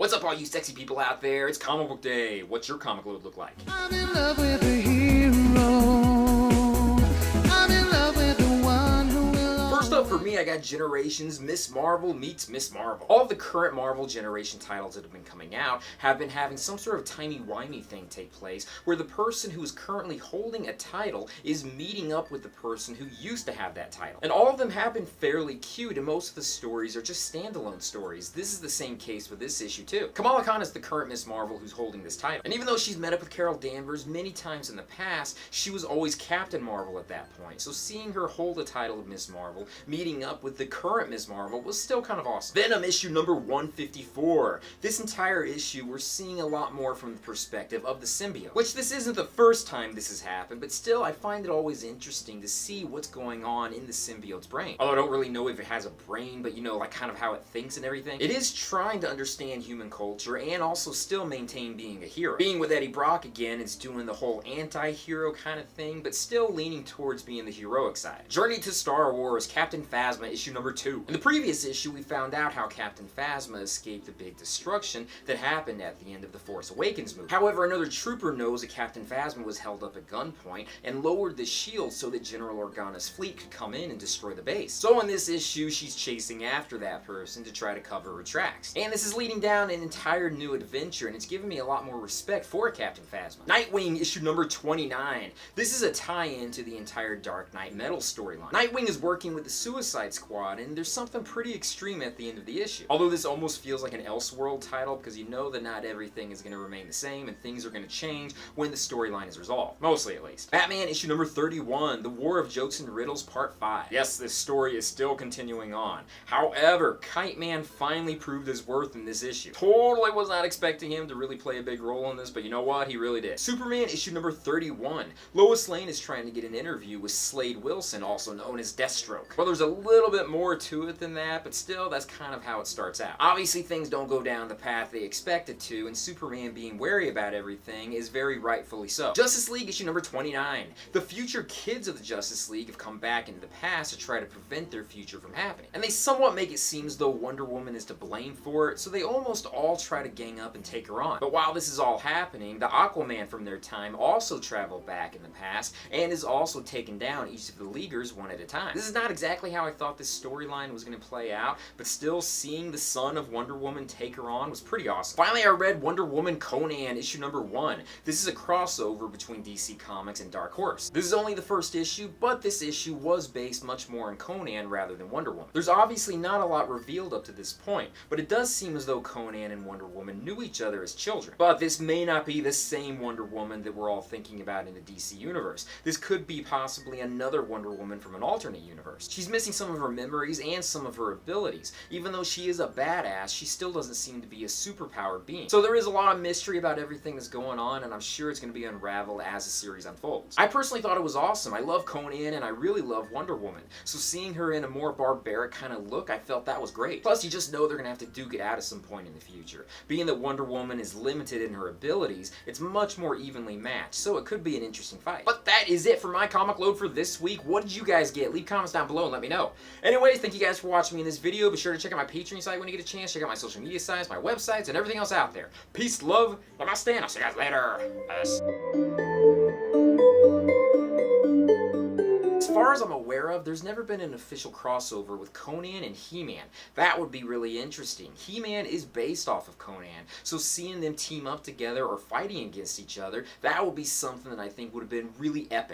What's up, all you sexy people out there? It's comic book day. What's your comic load look like? I'm in love with a hero. I'm in love with the one who will. First up for me, I got Generations Miss Marvel meets Miss Marvel. All of the current Marvel Generation titles that have been coming out have been having some sort of timey-wimey thing take place where the person who is currently holding a title is meeting up with the person who used to have that title. And all of them have been fairly cute, and most of the stories are just standalone stories. This is the same case with this issue too. Kamala Khan is the current Miss Marvel who's holding this title. And even though she's met up with Carol Danvers many times in the past, she was always Captain Marvel at that point. So seeing her hold the title of Miss Marvel, meeting up with the current Miss Marvel, was still kind of awesome. Venom issue number 154. This entire issue, we're seeing a lot more from the perspective of the symbiote. Which this isn't the first time this has happened, but still I find it always interesting to see what's going on in the symbiote's brain. Although I don't really know if it has a brain, but you know, like kind of how it thinks and everything. It is trying to understand human culture and also still maintain being a hero. Being with Eddie Brock again, it's doing the whole anti-hero kind of thing, but still leaning towards being the heroic side. Journey to Star Wars, Captain Phasma, issue number 2. In the previous issue, we found out how Captain Phasma escaped the big destruction that happened at the end of the Force Awakens movie. However, another trooper knows that Captain Phasma was held up at gunpoint and lowered the shield so that General Organa's fleet could come in and destroy the base. So in this issue, she's chasing after that person to try to cover her tracks. And this is leading down an entire new adventure, and it's given me a lot more respect for Captain Phasma. Nightwing, issue number 29. This is a tie-in to the entire Dark Knight Metal storyline. Nightwing is working with the Suicide Squad, and there's something pretty extreme at the end of the issue. Although this almost feels like an Elseworld title, because you know that not everything is going to remain the same, and things are going to change when the storyline is resolved. Mostly, at least. Batman, issue number 31. The War of Jokes and Riddles, part 5. Yes, this story is still continuing on. However, Kite Man finally proved his worth in this issue. Totally was not expecting him to really play a big role in this, but you know what? He really did. Superman, issue number 31. Lois Lane is trying to get an interview with Slade Wilson, also known as Deathstroke. Well, there's a little bit more to it than that, but still, that's kind of how it starts out. Obviously, things don't go down the path they expected to, and Superman being wary about everything is very rightfully so. Justice League, issue number 29. The future kids of the Justice League have come back into the past to try to prevent their future from happening. And they somewhat make it seem as though Wonder Woman is to blame for it, so they almost all try to gang up and take her on. But while this is all happening, the Aquaman from their time also traveled back in the past, and is also taken down each of the Leaguers one at a time. This is not exactly how I thought this storyline was going to play out, but still seeing the son of Wonder Woman take her on was pretty awesome. Finally, I read Wonder Woman Conan, issue number 1. This is a crossover between DC Comics and Dark Horse. This is only the first issue, but this issue was based much more on Conan rather than Wonder Woman. There's obviously not a lot revealed up to this point, but it does seem as though Conan and Wonder Woman knew each other as children. But this may not be the same Wonder Woman that we're all thinking about in the DC universe. This could be possibly another Wonder Woman from an alternate universe. She's missing some of her memories and some of her abilities. Even though she is a badass, she still doesn't seem to be a superpowered being. So there is a lot of mystery about everything that's going on, and I'm sure it's going to be unraveled as the series unfolds. I personally thought it was awesome. I love Conan, and I really love Wonder Woman. So seeing her in a more barbaric kind of look, I felt that was great. Plus, you just know they're going to have to duke it out at some point in the future. Being that Wonder Woman is limited in her abilities, it's much more evenly matched, so it could be an interesting fight. But that is it for my comic load for this week. What did you guys get? Leave comments down below and let me know. Anyways, thank you guys for watching me in this video. Be sure to check out my Patreon site when you get a chance. Check out my social media sites, my websites, and everything else out there. Peace, love, namaste, and I'll see you guys later. As far as I'm aware of, there's never been an official crossover with Conan and He-Man. That would be really interesting. He-Man is based off of Conan, so seeing them team up together or fighting against each other, that would be something that I think would have been really epic.